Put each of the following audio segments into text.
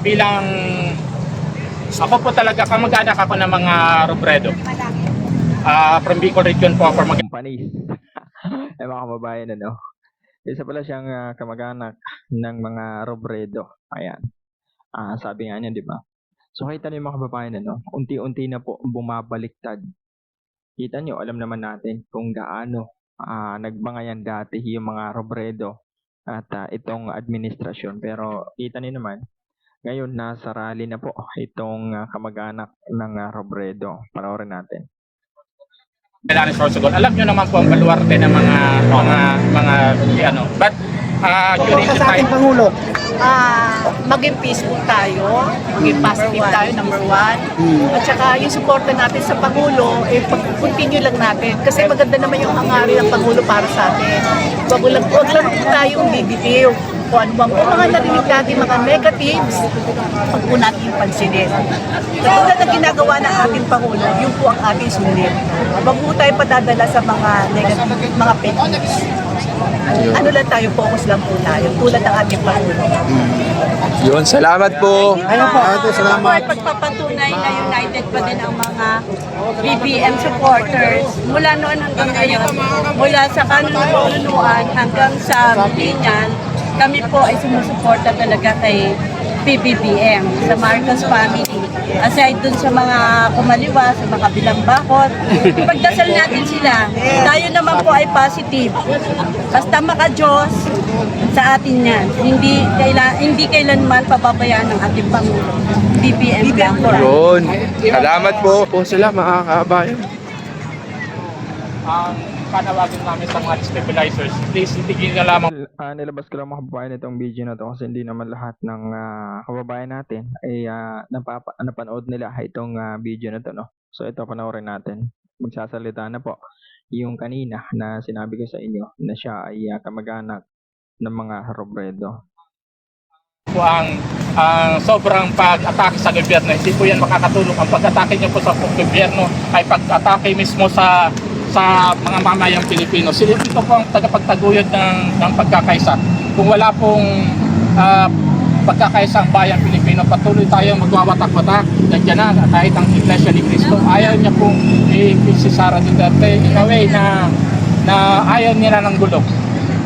Bilang ako po talaga, kamag-anak ako ng mga Robredo. From Bicol Region po ako Panis. Mga kababayan, ano? Isa pala siyang kamag-anak ng mga Robredo. Ayan. Sabi nga niya, di ba? So, kita niyo mga kababayan, ano? Unti-unti na po bumabaliktad. Kita niyo, alam naman natin kung gaano nagbangayan dati yung mga Robredo at itong administrasyon. Pero kita niyo naman, ngayon nasa rally na po itong kamag-anak ng Robredo. Panoorin natin. kailangan Sorsogon. Alam nyo naman po ang baluarte ng but during the Sa ating time, Pangulo. Maging peaceful tayo, maging positive tayo, number one. At saka yung suporta natin sa Pangulo, pag-continue lang natin. Kasi maganda naman yung hangarin ng Pangulo para sa atin. Wag lang po tayong bibitiw. Kung ano bang mga narinig natin, mga negatives, pag po natin yung pansinin. Katulad ng ginagawa ng ating Pangulo, yun po ang ating sulit. Wag po tayo padadala sa mga negative, mga fake news. Ano lang tayo, focus lang po tayo, tulad ng ating Pangulo. Yun, salamat po. Ayun po. Ate, Ito po salamat. ay pagpapatunay na united pa din ang mga BBM supporters mula noon hanggang ngayon, mula sa kanunuan hanggang sa Binyan, kami po ay sumusuporta talaga kay PBBM, sa Marcos family. Aside dun sa mga kumaliwa, sa mga kabilang bakot, ipagdasal natin sila. Tayo naman po ay positive. Basta maka-Diyos sa atin yan. Hindi kailanman pababayaan ng ating Pangulo. BBM lang po. Yun. Salamat po. Po sila mga kabayan. ang panawagan namin sa mga stabilizers, please itigil na lamang Nilabas ko lang mga kababayan itong video na to kasi hindi naman lahat ng kababayan natin ay napanood nila itong video na to, no? So ito, panoorin natin. Magsasalita na po yung kanina na sinabi ko sa inyo na siya ay kamag-anak ng mga Robredo. po ang sobrang pag-atake sa gobyerno. Hindi po yan makakatulong. Ang pag-atake niyo po sa gobyerno ay pag-atake mismo sa mga mamayang Pilipino. Ito po ang tagapagtaguyod ng pagkakaisa. Kung wala pong pagkakaisa ang bayang Pilipino, patuloy tayong magwawatak-watak. Nandiyan na, kahit ang Iglesia ni Cristo, ayaw niya pong si Sara Duterte in a way na ayaw nila ng gulo.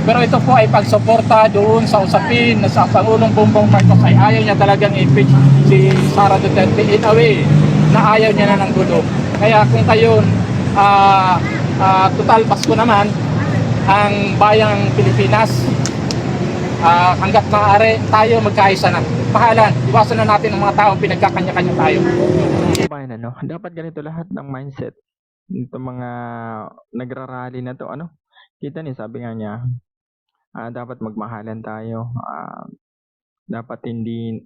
Pero ito po ay pagsuporta doon sa usapin na sa Pangulong Bongbong Marcos ay ayaw niya talagang i-impeach si Sara Duterte in a way na ayaw niya na ng gulo. Kaya kung kayo total Pasko naman ang bayang Pilipinas, hanggat maaari tayo magkaisa na. Pahalan, iwasan na natin ang mga taong pinagkakanya-kanya tayo. Kababayan, ano? Dapat ganito lahat ng mindset. Ito mga nagrarally na to, ano? Kita niyo, sabi nga niya, dapat magmahalan tayo. Dapat hindi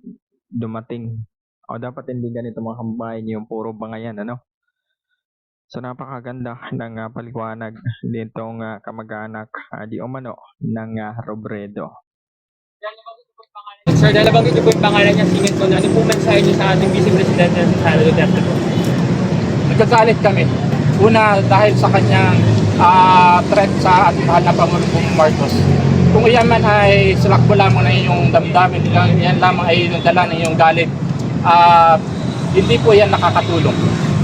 dumating o dapat hindi ganito mga kababayan yung puro bangayan, ano? So napakaganda ng paliwanag nitong kamag-anak di umano ng Robredo. Sir, dahil nabanggit niyo po yung pangalan niya, singit ko na, ano po mensahe niyo sa ating Vice Presidente si Sara Duterte po? Nagkagalit kami. Una, dahil sa kanyang threat sa ating mahal na Pangulong Marcos. Kung iyan man ay sulakbo lamang na iyong damdamin, yan lamang ay dala ng iyong galit, hindi po yan nakakatulong.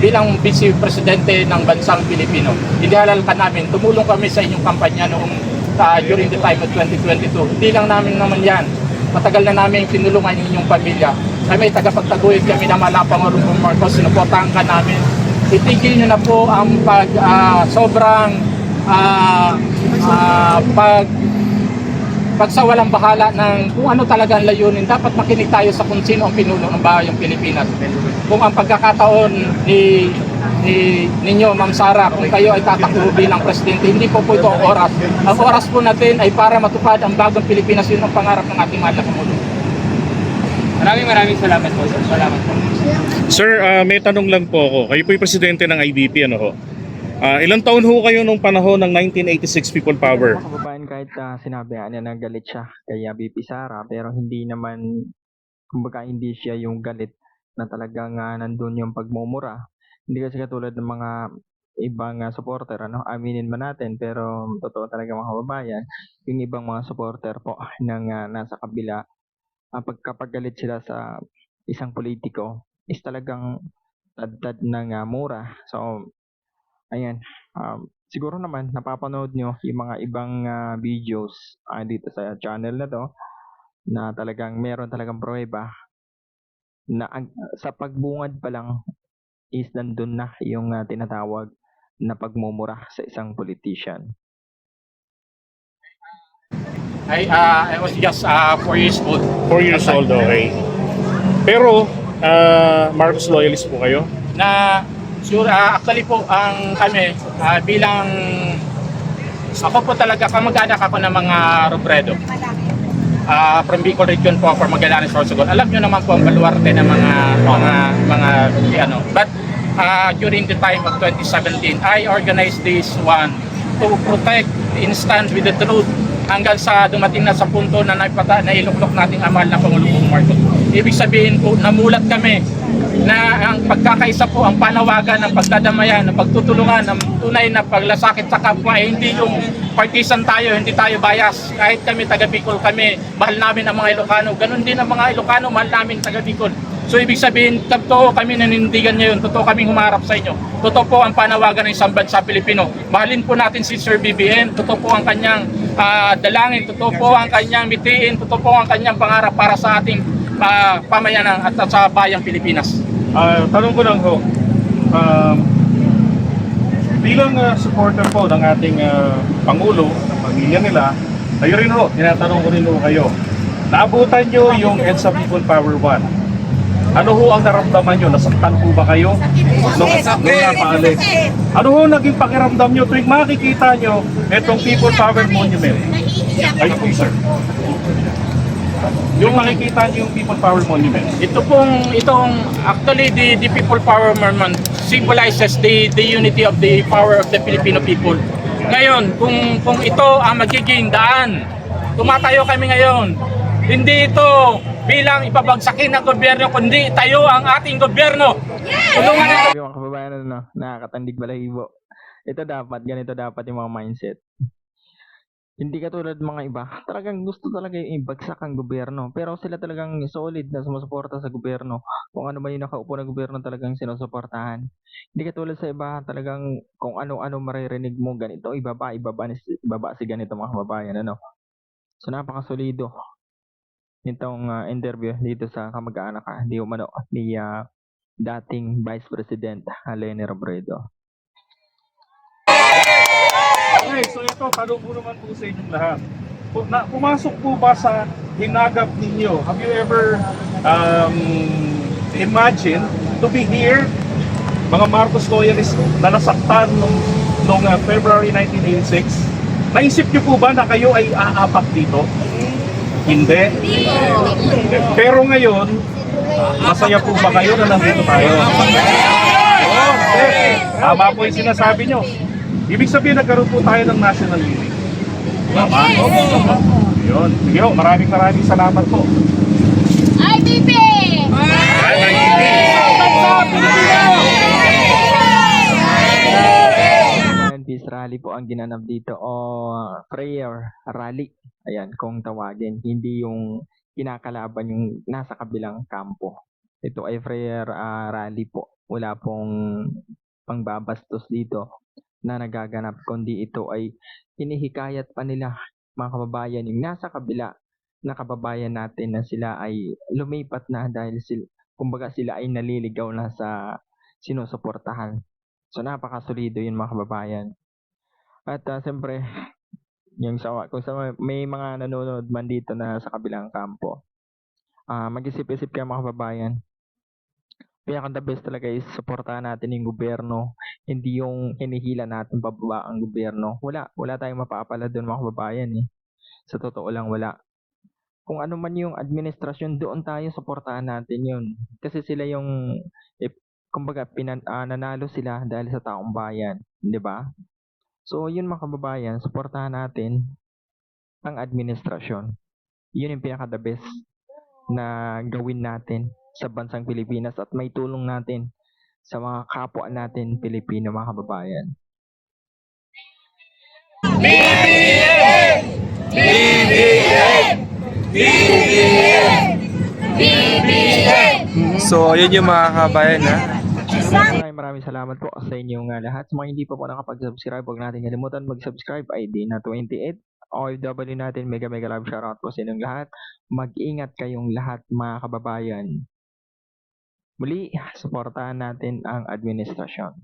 Bilang Vice Presidente ng bansang Pilipino, inihalal ka namin, tumulong kami sa inyong kampanya noong during the time of 2022. Hindi lang namin naman yan. Matagal na namin tinulungan yung inyong pamilya. Kami tagapagtaguyod kami na mala Pangulong Marcos, sinuportahan ka namin. Itigil nyo na po ang sobrang pagsawalang bahala ng kung ano talaga ang layunin. Dapat makinig tayo sa kung sino ang pinuno ng bayang Pilipinas. Kung ang pagkakataon ninyo, Ma'am Sara, kung kayo ay tatakbo bilang presidente, hindi po ito ang oras. Ang oras po natin ay para matupad ang bagong Pilipinas. Yun ang pangarap ng ating mahal na Pangulo. Maraming salamat po, sir. Salamat po. Sir, may tanong lang po ako. Kayo po yung presidente ng IBP, ano ho? Ilang taon ho kayo nung panahon ng 1986 People Power? Mga kababayan, kahit sinabi niya na galit siya kay BP Sara, pero hindi naman, kumbaga hindi siya yung galit na talagang nandun yung pagmumura. Hindi kasi katulad ng mga ibang supporter, ano, aminin man natin, pero totoo talaga mga kababayan, yung ibang mga supporter po ng nasa kabila pagkapagalit sila sa isang politiko is talagang tad ng mura. So, ayan. Siguro naman napapanood nyo yung mga ibang videos dito sa channel na to na talagang meron talagang pruweba na sa pagbungad pa lang is nandun na yung tinatawag na pagmumura sa isang politician. I was just 4 years old. 4 years old, okay. Pero, Marcos loyalist po kayo? Na sure, actually po ang kami bilang ako po talaga kamag-anak ako ng mga Robredo. From Bicol region po, from Magallanes, Sorsogon. Alam niyo naman po ang baluarte ng mga ano. But during the time of 2017, I organized this one to protect and stand with the truth hanggang sa dumating na sa punto na nailuklok nating amal na Pangulong Marcos. Ibig sabihin po, namulat kami na ang pagkakaisa po, ang panawagan ng pagdadamayan, ng pagtutulungan, ng tunay na paglasakit sa kapwa, hindi yung partisan tayo, hindi tayo bias. Kahit kami taga Bicol kami, mahal namin ang mga Ilocano. Ganun din ang mga Ilocano, mahal namin taga Bicol. So ibig sabihin, totoo kami nanindigan ngayon, totoo kaming humarap sa inyo. Totoo po ang panawagan ng isang bansa Pilipino. Mahalin po natin si Sir BBM, totoo po ang kanyang dalangin, totoo po ang kanyang mitiin, totoo po ang kanyang pangarap para sa ating pamayanan at sa bayang Pilipinas. Tanong ko lang ho, bilang supporter po ng ating Pangulo, ng pamilya nila, kayo rin ho, tinatanong ko rin ho kayo, naabutan nyo yung EDSA People Power 1. Ano ho ang naramdaman nyo? Nasaktan po ba kayo? Nung napaalis? Ano ho naging pakiramdam nyo tuwing makikita nyo itong People Power Monument? Ayun po, sir. Yung makikita nyo yung People Power Monument. Itong actually the People Power Movement symbolizes the unity of the power of the Filipino people. Ngayon, kung ito ang magiging daan, tumatayo kami ngayon. Hindi ito bilang ipabagsakin ng gobyerno, kundi tayo ang ating gobyerno. Tulungan natin. Yung mga kababayan nakakatandig balahibo. Ganito dapat yung mga mindset. Hindi katulad mga iba, talagang gusto talaga yung ibagsak ang gobyerno. Pero sila talagang solid na sumusuporta sa gobyerno. Kung ano man yung nakaupo na gobyerno talagang sinusuportahan. Hindi katulad sa iba, talagang kung ano-ano maririnig mo ganito, ibaba si ganito mga kababayan. Ano? So napakasolido nitong interview dito sa kamag-anak ni dating Vice President Leni Robredo. Okay, so ito, tanong ko naman po sa inyong lahat. Pumasok po ba sa hinagap ninyo? Have you ever imagine to be here, mga Marcos loyalists na nasaktan noong February 1986? Naisip niyo po ba na kayo ay aapak dito? Hindi. Pero ngayon, masaya po ba kayo na nandito tayo? Tama po yung sinasabi nyo. Ibig sabihin, nagkaroon po tayo ng national unity. Tama? Yun. Sige ho, maraming salamat po. IBP! Peace rally po ang ginanap dito o prayer rally. Ayan, kung tawagin. Hindi yung kinakalaban yung nasa kabilang kampo. Ito ay prayer rally po. Wala pong pangbabastos dito na nagaganap, kundi ito ay hinihikayat pa nila mga kababayan yung nasa kabila na kababayan natin na sila ay lumipat na dahil kumbaga sila ay naliligaw na sa sinusuportahan. So napakasolido yun mga kababayan. At siyempre, kung may mga nanonood man dito na sa kabilang kampo, mag-isip-isip kayo mga kababayan. Pinaka the best talaga is suportahan natin yung gobyerno, hindi yung hinihila natin pababa ang gobyerno. Wala tayong mapapala doon mga kababayan eh. Sa totoo lang wala. Kung ano man yung administrasyon, doon tayo suportahan natin yun. Kasi sila yung, kumbaga, nanalo sila dahil sa taong bayan. Di ba? So, yun mga kababayan, suportahan natin ang administrasyon. Yun yung pinaka the best na gawin natin sa bansang Pilipinas at may tulong natin sa mga kapwa natin Pilipino mga kababayan. BBM! BBM! BBM! So, yun yung mga kabayan ha. Maraming salamat po sa inyong lahat. Sa mga hindi pa po nakapag-subscribe, huwag natin kalimutan mag-subscribe. ID na 28. OFW natin, mega love shoutout po sa inyong lahat. Mag-ingat kayong lahat mga kababayan. Muli, suportahan natin ang administrasyon.